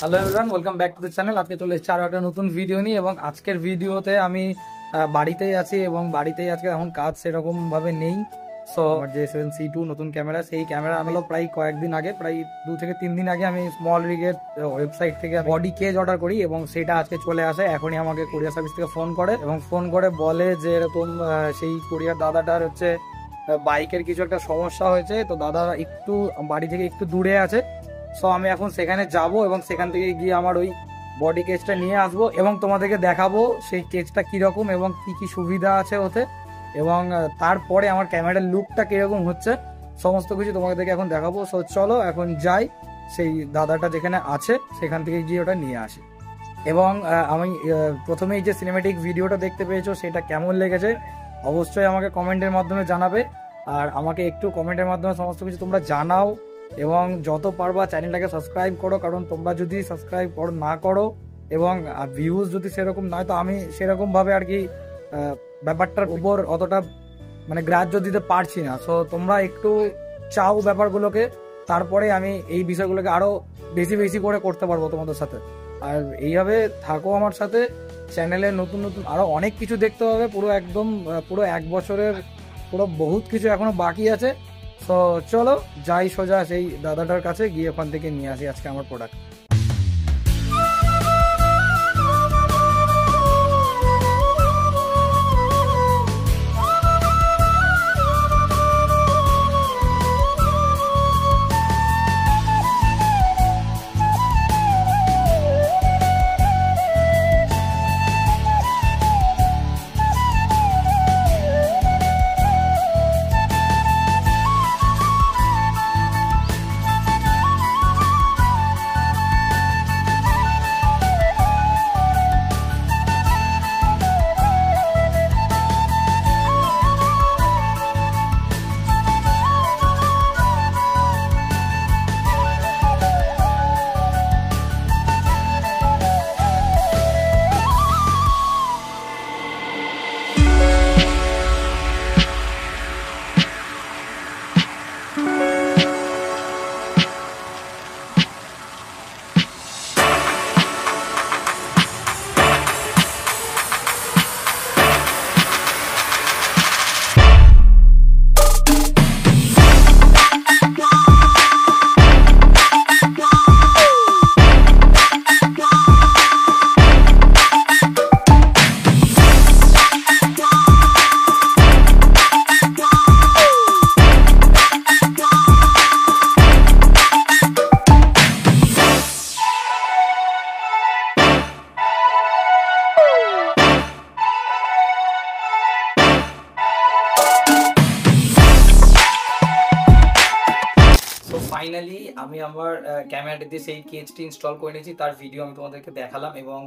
Hello everyone, welcome back to the channel. আজকে চলে এসেছি আরো একটা নতুন ভিডিও নিয়ে এবং আজকের ভিডিওতে আমি বাড়িতেই আছি এবং বাড়িতেই আজকে এখন কাজ সেরকম ভাবে নেই। সো আমার যে A7C2 নতুন ক্যামেরা, সেই ক্যামেরা আমি প্রায় কয়েকদিন আগে, প্রায় 2 থেকে 3 দিন আগে আমি স্মল রিগের ওয়েবসাইট থেকে বডি কেজ অর্ডার করি এবং সেটা আজকে চলে আসে। এখনই আমাকে কুরিয়ার সার্ভিস থেকে ফোন করে এবং ফোন করে বলে যে এরকম সেই কুরিয়ার দাদাটার হচ্ছে বাইকের কিছু একটা সমস্যা হয়েছে, তো দাদা একটু বাড়ি থেকে একটু দূরে আছে। সো আমি এখন সেখানে যাব এবং সেখান থেকে গিয়ে আমার ওই বডি কেজটা নিয়ে আসবো এবং তোমাদেরকে দেখাবো সেই কেজটা কীরকম এবং কি কি সুবিধা আছে ওতে, এবং তারপরে আমার ক্যামেরার লুকটা কীরকম হচ্ছে সমস্ত কিছু তোমাদেরকে এখন দেখাবো। সো চলো এখন যাই, সেই দাদাটা যেখানে আছে সেখান থেকে গিয়ে ওটা নিয়ে আসি। এবং আমি প্রথমেই যে সিনেমেটিক ভিডিওটা দেখতে পেয়েছো সেটা কেমন লেগেছে অবশ্যই আমাকে কমেন্টের মাধ্যমে জানাবে। আর আমাকে একটু কমেন্টের মাধ্যমে সমস্ত কিছু তোমরা জানাও এবং যত পারবা চ্যানেলটাকে সাবস্ক্রাইব করো, কারণ তোমরা যদি সাবস্ক্রাইব না করো এবং ভিউজ যদি সেরকম নয় তো আমি সেরকমভাবে আর কি ব্যাপারটার উপর অতটা মানে গ্রাহ্য দিতে পারছি না। সো তোমরা একটু চাও ব্যাপারগুলোকে, তারপরে আমি এই বিষয়গুলোকে আরো বেশি বেশি করে করতে পারবো তোমাদের সাথে। আর এইভাবে থাকো আমার সাথে, চ্যানেলে নতুন নতুন আরো অনেক কিছু দেখতে হবে। পুরো একদম পুরো 1 বছরের পুরো বহুত কিছু এখনো বাকি আছে। তো চলো যাই সোজা সেই দাদাটার কাছে গিয়ে ওখান থেকে নিয়ে আসি আজকে আমার প্রোডাক্ট। ফাইনালি আমি আমার ক্যামেরাটিতে সেই কেজটি ইনস্টল করে নিয়েছি, তার ভিডিও আমি তোমাদেরকে দেখালাম এবং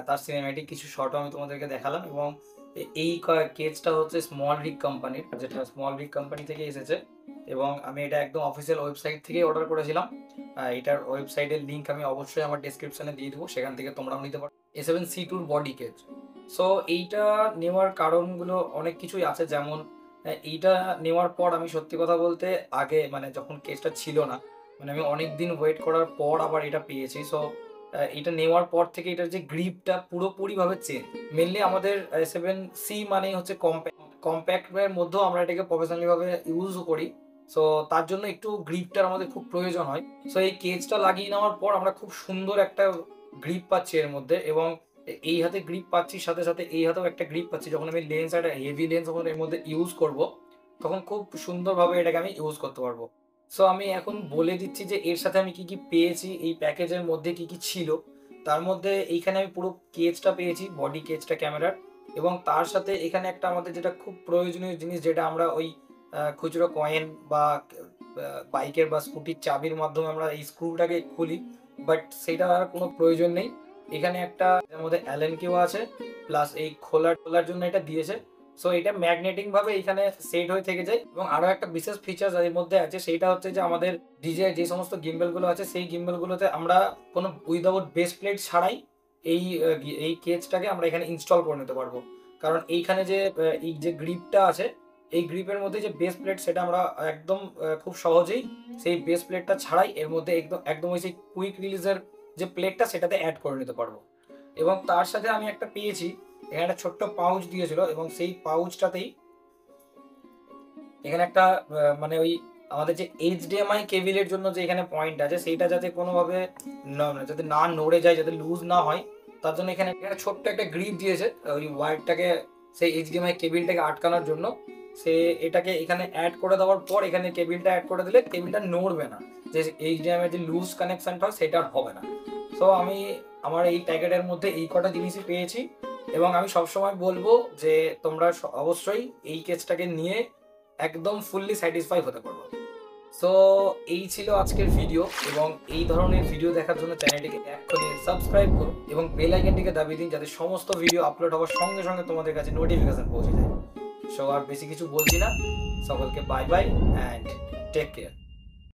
তার সিনেম্যাটিক কিছু শটও আমি তোমাদেরকে দেখালাম। এবং এই কেজটা হচ্ছে স্মল রিগ কোম্পানির, যেটা স্মল রিগ কোম্পানি থেকে এসেছে এবং আমি এটা একদম অফিসিয়াল ওয়েবসাইট থেকেই অর্ডার করেছিলাম। এটার ওয়েবসাইটের লিঙ্ক আমি অবশ্যই আমার ডেসক্রিপশনে দিয়ে দেবো, সেখান থেকে তোমরাও নিতে পারো A7C2 বডি কেজ। সো এইটা নেওয়ার কারণগুলো অনেক কিছুই আছে, যেমন এইটা নেওয়ার পর আমি সত্যি কথা বলতে আগে মানে যখন কেসটা ছিল না, মানে আমি অনেক দিন ওয়েট করার পর আবার এটা পেয়েছি। সো এটা নেওয়ার পর থেকে এটার যে গ্রিপটা পুরোপুরিভাবে চেঞ্জ। মেনলি আমাদের A7C মানে হচ্ছে কম্প্যাক্টের মধ্যেও আমরা এটাকে প্রফেশনালিভাবে ইউজও করি। সো তার জন্য একটু গ্রিপটার আমাদের খুব প্রয়োজন হয়। সো এই কেজটা লাগিয়ে নেওয়ার পর আমরা খুব সুন্দর একটা গ্রিপ পাচ্ছি এর মধ্যে, এবং এই হাতে গ্রিপ পাচ্ছি, সাথে সাথে এই হাতেও একটা গ্রিপ পাচ্ছি। যখন আমি লেন্স, একটা হেভি লেন্স যখন এর মধ্যে ইউজ করব তখন খুব সুন্দরভাবে এটাকে আমি ইউজ করতে পারবো। সো আমি এখন বলে দিচ্ছি যে এর সাথে আমি কি কি পেয়েছি, এই প্যাকেজের মধ্যে কি কি ছিল। তার মধ্যে এইখানে আমি পুরো কেজটা পেয়েছি, বডি কেজটা ক্যামেরার, এবং তার সাথে এখানে একটা আমাদের যেটা খুব প্রয়োজনীয় জিনিস, যেটা আমরা ওই খুচরো কয়েন বা বাইকের বা স্কুটির চাবির মাধ্যমে আমরা এই স্ক্রুটাকে খুলি, বাট সেটা আর কোনো প্রয়োজন নেই। এখানে একটা এর মধ্যে অ্যালেন কিও আছে, প্লাস এই খোলার জন্য এটা দিয়েছে। সো এটা ম্যাগনেটিক ভাবে এখানে সেট হয়ে থেকে যায়। এবং আরো একটা বিশেষ ফিচার এর মধ্যে আছে, সেটা হচ্ছে যে আমাদের ডিজে যে সমস্ত গিম্বেল গুলো আছে সেই গিম্বেল গুলোতে আমরা কোনো উইদাউট বেস প্লেট ছাড়াই এই কেজটাকে আমরা এখানে ইনস্টল করে নিতে পারবো। কারণ এইখানে যে এই যে গ্রিপটা আছে, এই গ্রিপের মধ্যে যে বেস প্লেট, সেটা আমরা একদম খুব সহজেই সেই বেস প্লেটটা ছাড়াই এর মধ্যে একদম ওই সেই কুইক রিলিজের যে প্লেটটা সেটাতে অ্যাড করে নিতে পারবো। এবং তার সাথে আমি একটা পেয়েছি, এখানে একটা ছোট্ট পাউচ দিয়েছিল এবং সেই পাউচটাতেই এখানে একটা মানে ওই আমাদের যে এইচডিএমআই কেবিলের জন্য যে এখানে পয়েন্ট আছে সেইটা যাতে কোনোভাবে যাতে না নড়ে যায়, যাতে লুজ না হয়, তার জন্য এখানে ছোট্ট একটা গ্রিপ দিয়েছে ওই ওয়্যারটাকে, সেই এইচডিএমআই কেবিলটাকে আটকানোর জন্য। সে এটাকে এখানে অ্যাড করে দেওয়ার পর এখানে কেবিলটা অ্যাড করে দিলে কেবিলটা নড়বে না, যে এইচডিএমআই যে লুজ কানেকশনটা হয় সেটা আর হবে না। সো আমি আমার এই প্যাকেটের মধ্যে এই কটা জিনিসই পেয়েছি এবং আমি সবসময় বলবো যে তোমরা অবশ্যই এই কেসটাকে নিয়ে একদম ফুললি স্যাটিসফাই হতে পারবো। সো এই ছিল আজকের ভিডিও, এবং এই ধরনের ভিডিও দেখার জন্য চ্যানেলটিকে এক্ষুনি সাবস্ক্রাইব করুন এবং বেল আইকনটিকে দাবিয়ে দিন, যাতে সমস্ত ভিডিও আপলোড হওয়ার সঙ্গে সঙ্গে তোমাদের কাছে নোটিফিকেশন পৌঁছে যায়। সো আর বেশি কিছু বলছি না, সকলকে bye bye and take care.